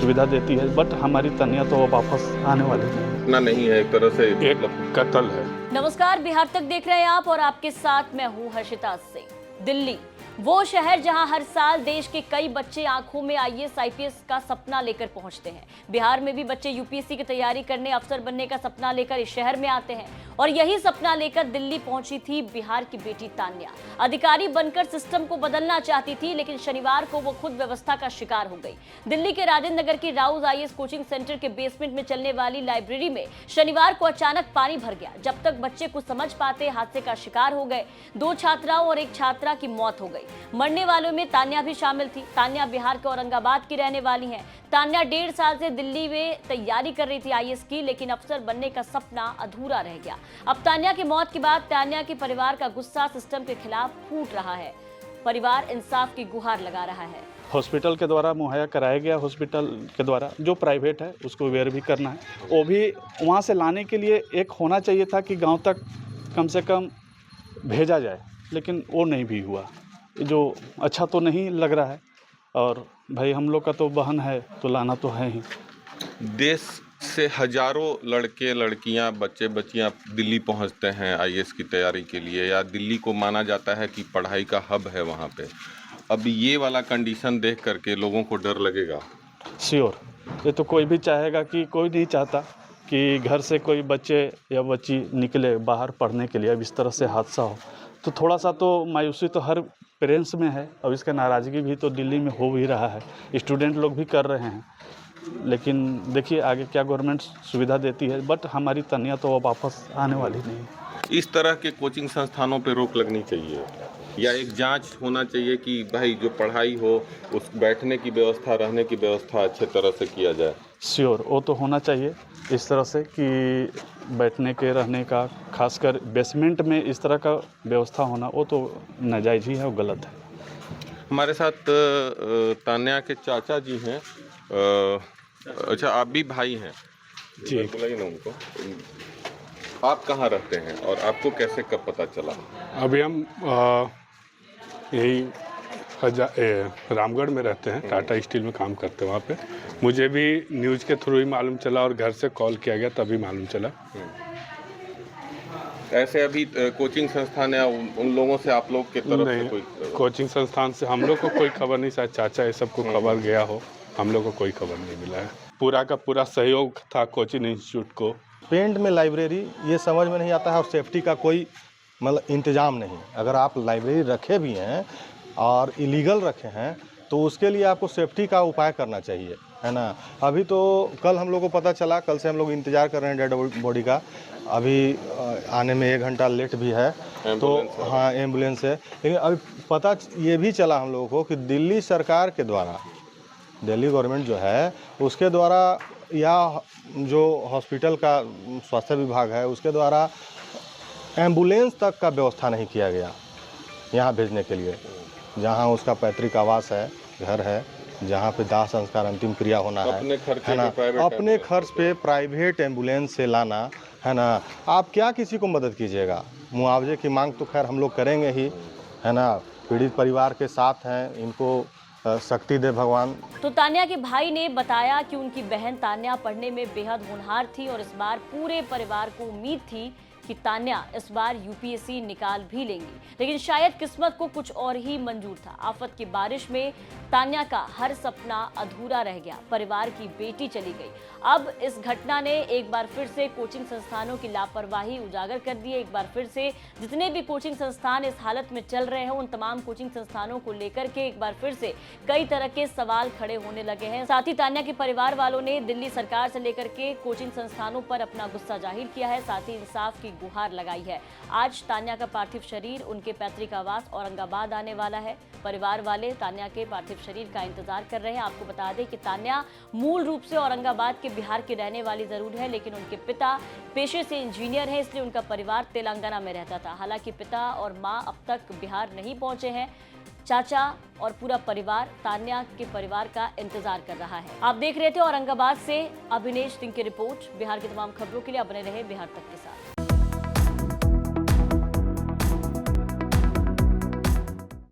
सुविधा देती है, बट हमारी तान्या तो वापस आने वाली नहीं ना नहीं है, एक तरह से एक कत्ल है। नमस्कार, बिहार तक देख रहे हैं आप और आपके साथ मैं हूं हर्षिता सिंह। दिल्ली, वो शहर जहां हर साल देश के कई बच्चे आंखों में आईएएस आईपीएस का सपना लेकर पहुंचते हैं। बिहार में भी बच्चे यूपीएससी की तैयारी करने, अफसर बनने का सपना लेकर इस शहर में आते हैं और यही सपना लेकर दिल्ली पहुंची थी बिहार की बेटी तान्या। अधिकारी बनकर सिस्टम को बदलना चाहती थी, लेकिन शनिवार को वो खुद व्यवस्था का शिकार हो गई। दिल्ली के राजेंद्र नगर की राउज आईएएस कोचिंग सेंटर के बेसमेंट में चलने वाली लाइब्रेरी में शनिवार को अचानक पानी भर गया। जब तक बच्चे कुछ समझ पाते, हादसे का शिकार हो गए। 2 छात्राओं और 1 छात्रा की मौत हो गई। मरने वालों में तान्या भी शामिल थी। तान्या बिहार के औरंगाबाद की रहने वाली हैं। तान्या 1.5 साल से दिल्ली में तैयारी कर रही थी आईएएस की, लेकिन अफसर बनने का सपना अधूरा रह गया। अब तान्या की मौत के बाद तान्या के परिवार का गुस्सा सिस्टम के खिलाफ फूट रहा है। परिवार इंसाफ की गुहार लगा रहा है। हॉस्पिटल के द्वारा मुहैया कराया गया, हॉस्पिटल के द्वारा जो प्राइवेट है उसको वेयर भी करना है, वो भी वहाँ से लाने के लिए एक होना चाहिए था कि गांव तक कम से कम भेजा जाए, लेकिन वो नहीं भी हुआ, जो अच्छा तो नहीं लग रहा है। और भाई हम लोग का तो बहन है तो लाना तो है ही। देश से हजारों लड़के लड़कियां, बच्चे बच्चियां दिल्ली पहुंचते हैं आईएएस की तैयारी के लिए, या दिल्ली को माना जाता है कि पढ़ाई का हब है वहां पे। अब ये वाला कंडीशन देख करके लोगों को डर लगेगा। श्योर, ये तो कोई भी चाहेगा कि कोई नहीं चाहता कि घर से कोई बच्चे या बच्ची निकले बाहर पढ़ने के लिए, अब इस तरह से हादसा हो तो थोड़ा सा तो मायूसी तो हर पेरेंट्स में है। अब इसका नाराज़गी भी तो दिल्ली में हो भी रहा है, स्टूडेंट लोग भी कर रहे हैं। लेकिन देखिए आगे क्या गवर्नमेंट सुविधा देती है, बट हमारी तान्या तो वापस आने वाली नहीं है। इस तरह के कोचिंग संस्थानों पे रोक लगनी चाहिए, या एक जांच होना चाहिए कि भाई जो पढ़ाई हो उस बैठने की व्यवस्था, रहने की व्यवस्था अच्छे तरह से किया जाए। श्योर, वो तो होना चाहिए इस तरह से कि बैठने के, रहने का, खासकर बेसमेंट में इस तरह का व्यवस्था होना वो तो नाजायज़ ही है, वो गलत है। हमारे साथ तान्या के चाचा जी हैं। अच्छा, आप भी भाई हैं? जी। बुलाइए ना उनको। आप कहाँ रहते हैं और आपको कैसे कब पता चला? अभी हम यही रामगढ़ में रहते हैं, टाटा स्टील में काम करते हैं वहाँ पे। मुझे भी न्यूज़ के थ्रू ही मालूम चला और घर से कॉल किया गया तभी मालूम चला। ऐसे अभी कोचिंग संस्थान या उन लोगों से आप लोग के तरफ से कोई? कोचिंग संस्थान से हम लोग को कोई खबर नहीं, शायद चाचा ये सबको खबर गया हो, हम लोग को कोई खबर नहीं मिला है। पूरा का पूरा सहयोग था कोचिंग इंस्टीट्यूट को। पेंट में लाइब्रेरी ये समझ में नहीं आता है, और सेफ्टी का कोई मतलब इंतज़ाम नहीं। अगर आप लाइब्रेरी रखे भी हैं और इलीगल रखे हैं तो उसके लिए आपको सेफ्टी का उपाय करना चाहिए, है ना। अभी तो कल हम लोग को पता चला, कल से हम लोग इंतज़ार कर रहे हैं डेड बॉडी का। अभी आने में 1 घंटा लेट भी है, तो हाँ एम्बुलेंस है। लेकिन अभी पता ये भी चला हम लोगों को कि दिल्ली सरकार के द्वारा, दिल्ली गवर्नमेंट जो है उसके द्वारा, या जो हॉस्पिटल का स्वास्थ्य विभाग है उसके द्वारा एम्बुलेंस तक का व्यवस्था नहीं किया गया यहाँ भेजने के लिए, जहाँ उसका पैतृक आवास है, घर है, जहाँ पे दाह संस्कार अंतिम क्रिया होना है ना। अपने खर्च पे प्राइवेट एम्बुलेंस से लाना, है ना। आप क्या किसी को मदद कीजिएगा? मुआवजे की मांग तो खैर हम लोग करेंगे ही, है ना। पीड़ित परिवार के साथ हैं, इनको शक्ति दे भगवान। तो तान्या के भाई ने बताया कि उनकी बहन तान्या पढ़ने में बेहद होनहार थी और इस बार पूरे परिवार को उम्मीद थी कि तान्या इस बार यूपीएससी निकाल भी लेंगी, लेकिन शायद किस्मत को कुछ और ही मंजूर था। आफत की बारिश में तान्या का हर सपना अधूरा रह गया। परिवार की बेटी चली गई। अब इस घटना ने एक बार फिर से कोचिंग संस्थानों की लापरवाही उजागर कर दी है। एक बार फिर से जितने भी कोचिंग संस्थान इस हालत में चल रहे हैं, उन तमाम कोचिंग संस्थानों को लेकर के एक बार फिर से कई तरह के सवाल खड़े होने लगे हैं। साथ ही तान्या के परिवार वालों ने दिल्ली सरकार से लेकर के कोचिंग संस्थानों पर अपना गुस्सा जाहिर किया है, साथ ही इंसाफ की गुहार लगाई है। आज तान्या का पार्थिव शरीर उनके पैतृक आवास औरंगाबाद आने वाला है। परिवार वाले तान्या के पार्थिव शरीर का इंतजार कर रहे हैं। आपको बता दें कि तान्या मूल रूप से औरंगाबाद के बिहार की रहने वाली जरूर है, लेकिन उनके पिता पेशे से इंजीनियर हैं, इसलिए उनका परिवार तेलंगाना में रहता था। हालांकि पिता और मां अब तक बिहार नहीं पहुंचे हैं। चाचा और पूरा परिवार तान्या के परिवार का इंतजार कर रहा है। आप देख रहे थे औरंगाबाद से अभिनेश सिंह की रिपोर्ट। बिहार की तमाम खबरों के लिए आप बने रहे बिहार तक के साथ।